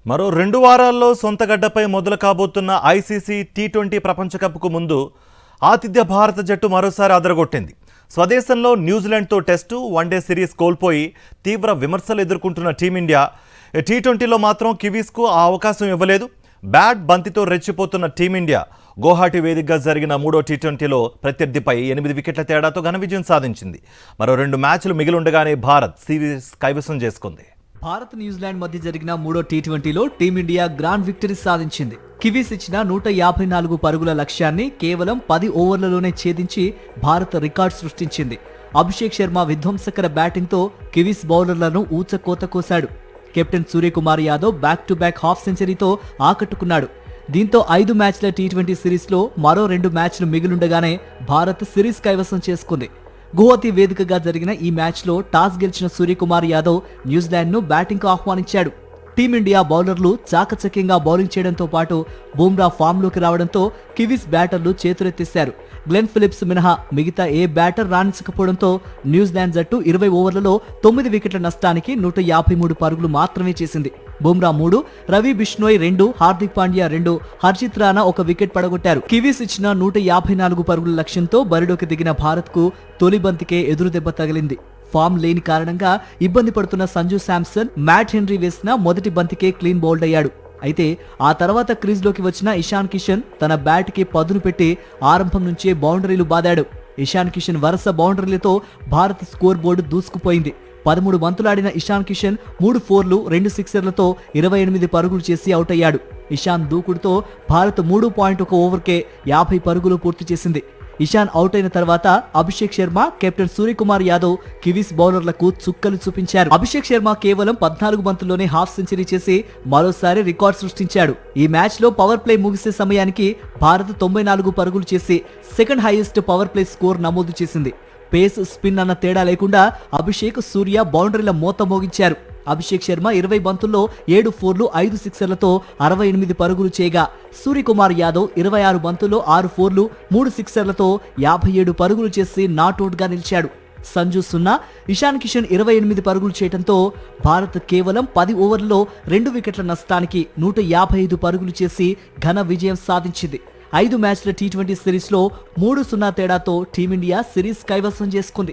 మరో 2 వారాల్లో సొంత గడ్డపై మొదలు కాబోతున్న ఐసీసీ టీ20 ప్రపంచ కప్కు ముందు ఆతిథ్య భారత జట్టు మరోసారి అదరగొట్టింది. స్వదేశంలో న్యూజిలాండ్తో టెస్టు, వన్డే సిరీస్ కోల్పోయి తీవ్ర విమర్శలు ఎదుర్కొంటున్న టీమిండియా టీ20లో మాత్రం కివీస్కు ఆ అవకాశం ఇవ్వలేదు. బ్యాట్ బంతితో రెచ్చిపోతున్న టీమిండియా గౌహాటి వేదికగా జరిగిన 3వ టీ20లో ప్రత్యర్థిపై 8 వికెట్ల తేడాతో ఘన విజయం సాధించింది. మరో 2 మ్యాచ్లు మిగిలుండగానే భారత్ సిరీస్ కైవసం చేసుకుంది. భారత్ న్యూజిలాండ్ మధ్య జరిగిన 3వ టీ20లో టీమిండియా గ్రాండ్ విక్టరీ సాధించింది. కివీస్ ఇచ్చిన 154 పరుగుల లక్ష్యాన్ని కేవలం 10 ఓవర్లలోనే ఛేదించి భారత్ రికార్డు సృష్టించింది. అభిషేక్ శర్మ విధ్వంసకర బ్యాటింగ్తో కివీస్ బౌలర్లను ఊచకోత కోశాడు. Captain Suryakumar Yadav back to back half సెంచరీతో ఆకట్టుకున్నాడు. దీంతో 5 మ్యాచ్ల టీ20 సిరీస్లో మరో 2 మ్యాచ్లు మిగిలుండగానే భారత్ సిరీస్ కైవసం చేసుకుంది. గువాహతి వేదికగా జరిగిన ఈ మ్యాచ్లో టాస్ గెలిచిన సూర్యకుమార్ యాదవ్ న్యూజిలాండ్ను బ్యాటింగ్కు ఆహ్వానించాడు. టీమిండియా బౌలర్లు చాకచక్యంగా బౌలింగ్ చేయడంతో పాటు బుమ్రా ఫామ్లోకి రావడంతో కివీస్ బ్యాటర్లు చేతులెత్తేశారు. గ్లెన్ ఫిలిప్స్ మినహా మిగతా ఏ బ్యాటర్ రాణించకపోవడంతో న్యూజిలాండ్ జట్టు 20 ఓవర్లలో 9 వికెట్ల నష్టానికి 153 పరుగులు మాత్రమే చేసింది. బుమ్రా 3, రవి బిష్నోయ్ 2, హార్దిక్ పాండ్యా 2, హర్షిత్ రాణా 1 వికెట్ పడగొట్టారు. కివీస్ ఇచ్చిన 154 పరుగుల లక్ష్యంతో బరిలోకి దిగిన భారత్కు తొలి బంతికే ఎదురుదెబ్బ తగిలింది. ఫామ్ లేని కారణంగా ఇబ్బంది పడుతున్న సంజు శాంసన్, మ్యాట్ హెన్రీ వేసిన మొదటి బంతికే క్లీన్ బౌల్డ్ అయ్యాడు. అయితే ఆ తర్వాత క్రీజ్లోకి వచ్చిన ఇషాన్ కిషన్ తన బ్యాట్కి పదును పెట్టి ఆరంభం నుంచే బౌండరీలు బాదాడు. ఇషాన్ కిషన్ వరుస బౌండరీలతో భారత్ స్కోర్ బోర్డు దూసుకుపోయింది. 13 బంతులాడిన ఇషాన్ కిషన్ 3 ఫోర్లు 2 సిక్సర్లతో 28 పరుగులు చేసి అవుట్ అయ్యాడు. ఇషాన్ దూకుడుతో భారత్ 3.1 ఓవర్కే 50 పరుగులు పూర్తి చేసింది. ఇషాన్ అవుట్ అయిన తర్వాత అభిషేక్ శర్మ, కెప్టెన్ సూర్యకుమార్ యాదవ్ కివీస్ బౌలర్లకు చుక్కలు చూపించారు. అభిషేక్ శర్మ కేవలం 14 బంతుల్లోనే హాఫ్ సెంచరీ చేసి మరోసారి రికార్డు సృష్టించాడు. ఈ మ్యాచ్ లో పవర్ ప్లే ముగిసే సమయానికి భారత్ 94 పరుగులు చేసి second highest power play score నమోదు చేసింది. పేస్, స్పిన్ అన్న తేడా లేకుండా అభిషేక్, సూర్య బౌండరీల మోత మోగించారు. అభిషేక్ శర్మ 20 బంతుల్లో 7 ఫోర్లు 5 సిక్సర్లతో 68 పరుగులు చేయగా సూర్యకుమార్ యాదవ్ 26 బంతుల్లో 6 ఫోర్లు 3 సిక్సర్లతో 57 పరుగులు చేసి నాట్అవుట్ గా నిలిచాడు. సంజు 0, ఇషాన్ కిషన్ 28 పరుగులు చేయడంతో భారత్ కేవలం 10 ఓవర్లలో 2 వికెట్ల నష్టానికి 155 పరుగులు చేసి ఘన విజయం సాధించింది. 5 మ్యాచ్ల టీ20 సిరీస్లో 3-0 తేడాతో టీమిండియా సిరీస్ కైవసం చేసుకుంది.